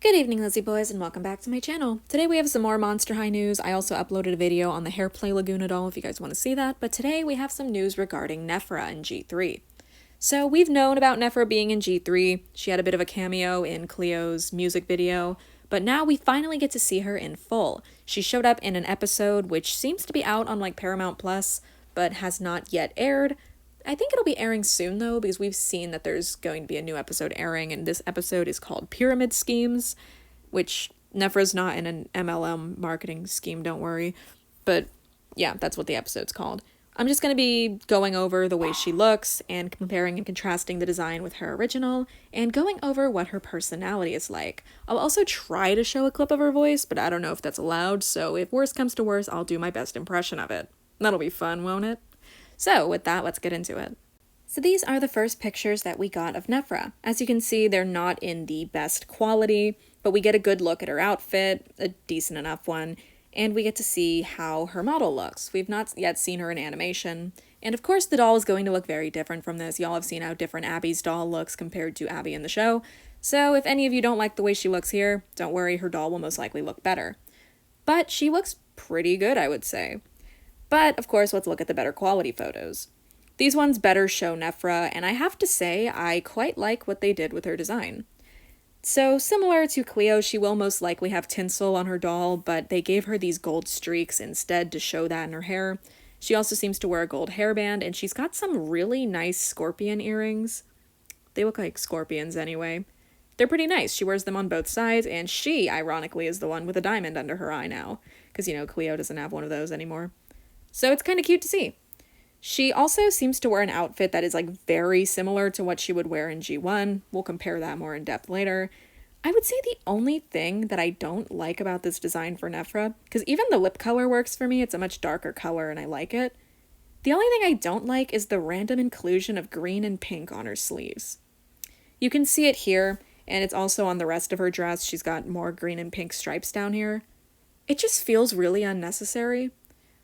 Good evening, Lizzie boys, and welcome back to my channel. Today we have some more Monster High news. I also uploaded a video on the Hairplay Laguna doll if you guys want to see that, but today we have some news regarding Nefera in G3. So we've known about Nefera being in G3. She had a bit of a cameo in Cleo's music video, but now we finally get to see her in full. She showed up in an episode which seems to be out on Paramount Plus, but has not yet aired. I think it'll be airing soon, though, because we've seen that there's going to be a new episode airing, and this episode is called Pyramid Schemes, which Nefera's not in an MLM marketing scheme, don't worry. But yeah, that's what the episode's called. I'm just going to be going over the way she looks and comparing and contrasting the design with her original and going over what her personality is like. I'll also try to show a clip of her voice, but I don't know if that's allowed, so if worse comes to worse, I'll do my best impression of it. That'll be fun, won't it? So with that, let's get into it. So these are the first pictures that we got of Nefera. As you can see, they're not in the best quality, but we get a good look at her outfit, a decent enough one, and we get to see how her model looks. We've not yet seen her in animation, and of course the doll is going to look very different from this. Y'all have seen how different Abby's doll looks compared to Abby in the show, so if any of you don't like the way she looks here, don't worry, her doll will most likely look better. But she looks pretty good, I would say. But, of course, let's look at the better quality photos. These ones better show Nefera, and I have to say, I quite like what they did with her design. So, similar to Cleo, she will most likely have tinsel on her doll, but they gave her these gold streaks instead to show that in her hair. She also seems to wear a gold hairband, and she's got some really nice scorpion earrings. They look like scorpions anyway. They're pretty nice. She wears them on both sides, and she, ironically, is the one with a diamond under her eye now, because, Cleo doesn't have one of those anymore. So it's kind of cute to see. She also seems to wear an outfit that is very similar to what she would wear in G1. We'll compare that more in depth later. I would say the only thing that I don't like about this design for Nefera, because even the lip color works for me, it's a much darker color and I like it. The only thing I don't like is the random inclusion of green and pink on her sleeves. You can see it here, and it's also on the rest of her dress. She's got more green and pink stripes down here. It just feels really unnecessary.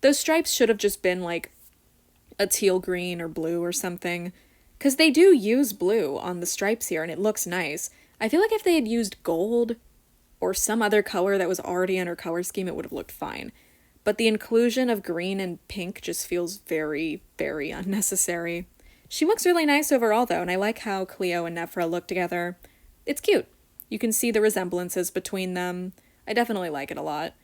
Those stripes should have just been a teal green or blue or something, because they do use blue on the stripes here and it looks nice. I feel like if they had used gold or some other color that was already in her color scheme, it would have looked fine. But the inclusion of green and pink just feels very, very unnecessary. She looks really nice overall though, and I like how Cleo and Nefera look together. It's cute. You can see the resemblances between them. I definitely like it a lot.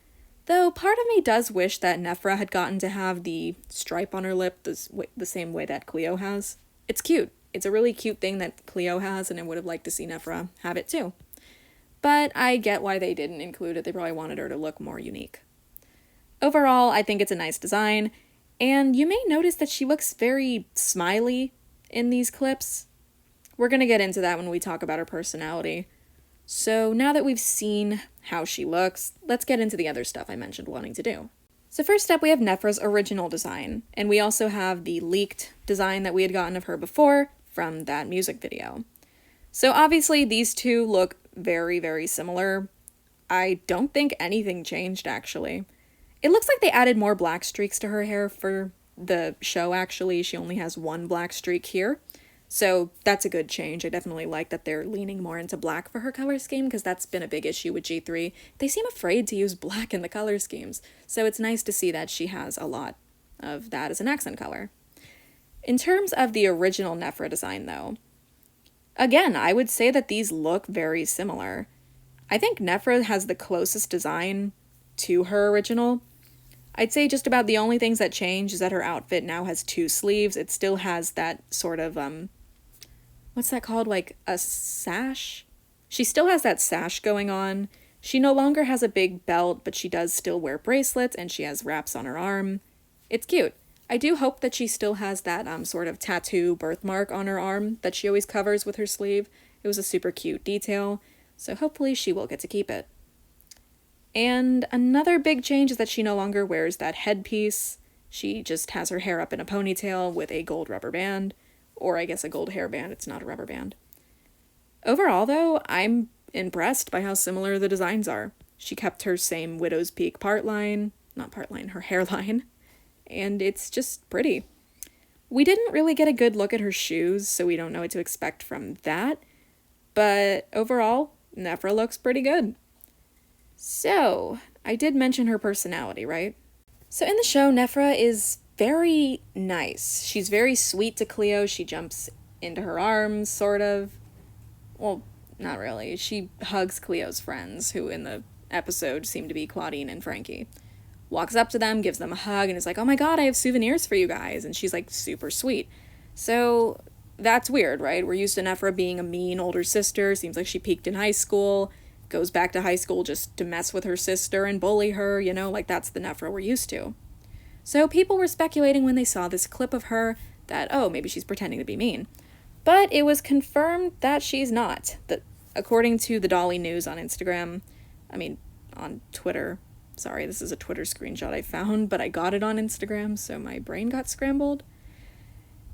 Though part of me does wish that Nefera had gotten to have the stripe on her lip the same way that Cleo has. It's cute. It's a really cute thing that Cleo has, and I would have liked to see Nefera have it too. But I get why they didn't include it. They probably wanted her to look more unique. Overall, I think it's a nice design, and you may notice that she looks very smiley in these clips. We're going to get into that when we talk about her personality. So now that we've seen how she looks, let's get into the other stuff I mentioned wanting to do. So first up, we have Nefera's original design, and we also have the leaked design that we had gotten of her before from that music video. So obviously these two look very, very similar. I don't think anything changed, actually. It looks like they added more black streaks to her hair for the show, actually. She only has one black streak here. So that's a good change. I definitely like that they're leaning more into black for her color scheme, because that's been a big issue with G3. They seem afraid to use black in the color schemes, so it's nice to see that she has a lot of that as an accent color. In terms of the original Nefera design, though, again, I would say that these look very similar. I think Nefera has the closest design to her original. I'd say just about the only things that change is that her outfit now has two sleeves. It still has that sort of, what's that called? A sash? She still has that sash going on. She no longer has a big belt, but she does still wear bracelets, and she has wraps on her arm. It's cute. I do hope that she still has that sort of tattoo birthmark on her arm that she always covers with her sleeve. It was a super cute detail, so hopefully she will get to keep it. And another big change is that she no longer wears that headpiece. She just has her hair up in a ponytail with a gold rubber band. Or I guess a gold hairband, it's not a rubber band. Overall, though, I'm impressed by how similar the designs are. She kept her same Widow's Peak her hairline, and it's just pretty. We didn't really get a good look at her shoes, so we don't know what to expect from that, but overall, Nefera looks pretty good. So, I did mention her personality, right? So in the show, Nefera is very nice. She's very sweet to Cleo. She jumps into her arms, sort of. Well, not really. She hugs Cleo's friends, who in the episode seem to be Claudine and Frankie. Walks up to them, gives them a hug, and is like, oh my god, I have souvenirs for you guys. And she's like super sweet. So that's weird, right? We're used to Nefera being a mean older sister. Seems like she peaked in high school. Goes back to high school just to mess with her sister and bully her, you know, like that's the Nefera we're used to. So people were speculating when they saw this clip of her that, oh, maybe she's pretending to be mean. But it was confirmed that she's not. That, according to the Dolly News on Instagram, on Twitter. Sorry, this is a Twitter screenshot I found, but I got it on Instagram, so my brain got scrambled.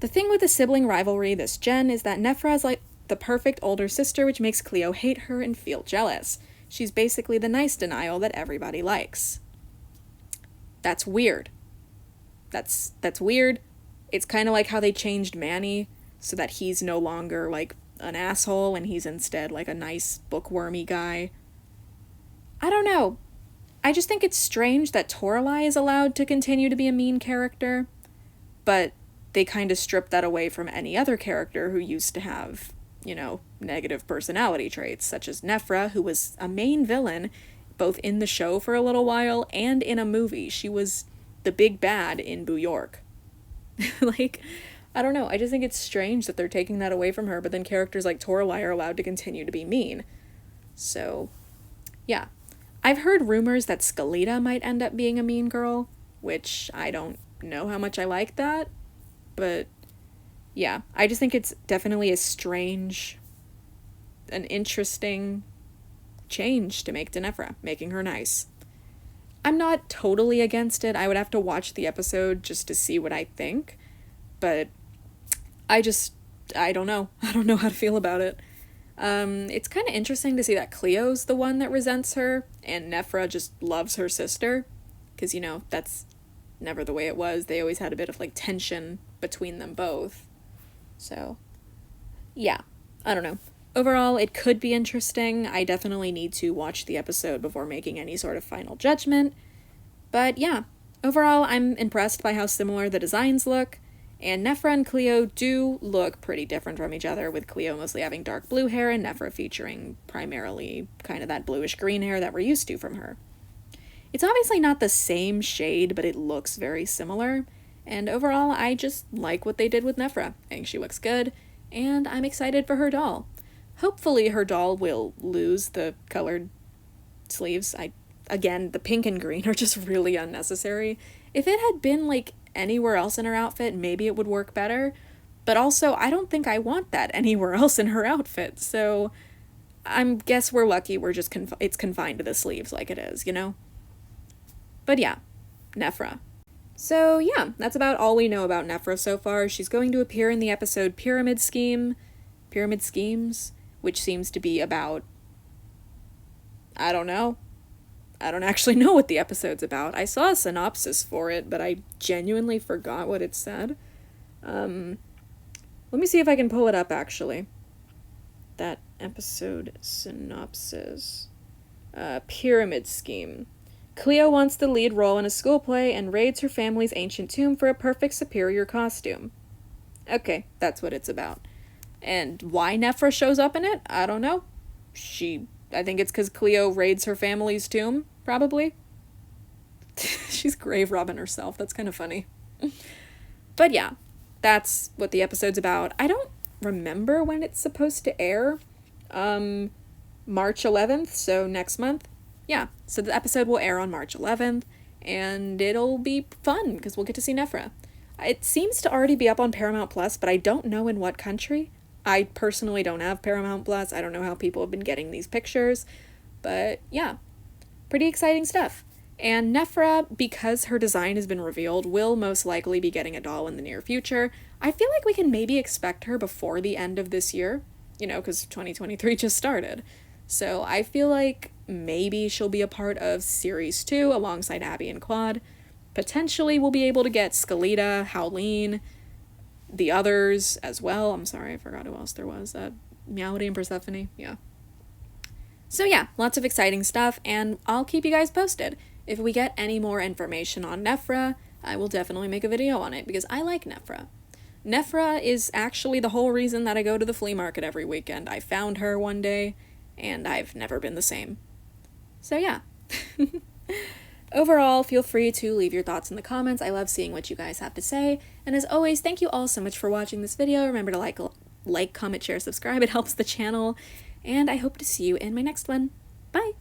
The thing with the sibling rivalry this gen is that Nefera is like the perfect older sister, which makes Cleo hate her and feel jealous. She's basically the nice DeNile that everybody likes. That's weird. That's weird. It's kind of like how they changed Manny so that he's no longer like an asshole and he's instead like a nice bookwormy guy. I don't know. I just think it's strange that Toralei is allowed to continue to be a mean character, but they kind of stripped that away from any other character who used to have, you know, negative personality traits, such as Nefera, who was a main villain both in the show for a little while and in a movie. She was the big bad in New York. Like, I don't know. I just think it's strange that they're taking that away from her, but then characters like Toralei are allowed to continue to be mean. So, yeah. I've heard rumors that Skeleta might end up being a mean girl, which I don't know how much I like that, but yeah, I just think it's definitely a strange, an interesting change to make to Nefera, making her nice. I'm not totally against it. I would have to watch the episode just to see what I think, but I don't know. I don't know how to feel about it. It's kind of interesting to see that Cleo's the one that resents her, and Nefera just loves her sister, because, you know, that's never the way it was. They always had a bit of, like, tension between them both. So, yeah, I don't know. Overall, it could be interesting. I definitely need to watch the episode before making any sort of final judgment. But yeah, overall, I'm impressed by how similar the designs look. And Nefera and Cleo do look pretty different from each other, with Cleo mostly having dark blue hair and Nefera featuring primarily kind of that bluish green hair that we're used to from her. It's obviously not the same shade, but it looks very similar. And overall, I just like what they did with Nefera. I think she looks good, and I'm excited for her doll. Hopefully her doll will lose the colored sleeves. Again, the pink and green are just really unnecessary. If it had been, like, anywhere else in her outfit, maybe it would work better. But also, I don't think I want that anywhere else in her outfit. So, guess we're lucky we're just it's confined to the sleeves like it is, you know? But yeah, Nefera. So yeah, that's about all we know about Nefera so far. She's going to appear in the episode Pyramid Schemes, which seems to be about, I don't know. I don't actually know what the episode's about. I saw a synopsis for it, but I genuinely forgot what it said. Let me see if I can pull it up, actually. That episode synopsis. Pyramid Scheme. Cleo wants the lead role in a school play and raids her family's ancient tomb for a perfect superior costume. Okay, that's what it's about. And why Nefera shows up in it? I don't know. I think it's because Cleo raids her family's tomb, probably. She's grave robbing herself. That's kind of funny. But yeah, that's what the episode's about. I don't remember when it's supposed to air. March 11th, so next month. Yeah, so the episode will air on March 11th, and it'll be fun, because we'll get to see Nefera. It seems to already be up on Paramount Plus, but I don't know in what country. I personally don't have Paramount Plus. I don't know how people have been getting these pictures, but yeah, pretty exciting stuff. And Nefera, because her design has been revealed, will most likely be getting a doll in the near future. I feel like we can maybe expect her before the end of this year, you know, because 2023 just started. So I feel like maybe she'll be a part of Series 2 alongside Abby and Claude. Potentially we'll be able to get Skeleta, Howleen, the others as well. I'm sorry, I forgot who else there was. Meowdy and Persephone, yeah. So yeah, lots of exciting stuff, and I'll keep you guys posted. If we get any more information on Nefera, I will definitely make a video on it, because I like Nefera. Nefera is actually the whole reason that I go to the flea market every weekend. I found her one day, and I've never been the same. So yeah. Overall, feel free to leave your thoughts in the comments. I love seeing what you guys have to say. And as always, thank you all so much for watching this video. Remember to like, comment, share, subscribe. It helps the channel. And I hope to see you in my next one. Bye!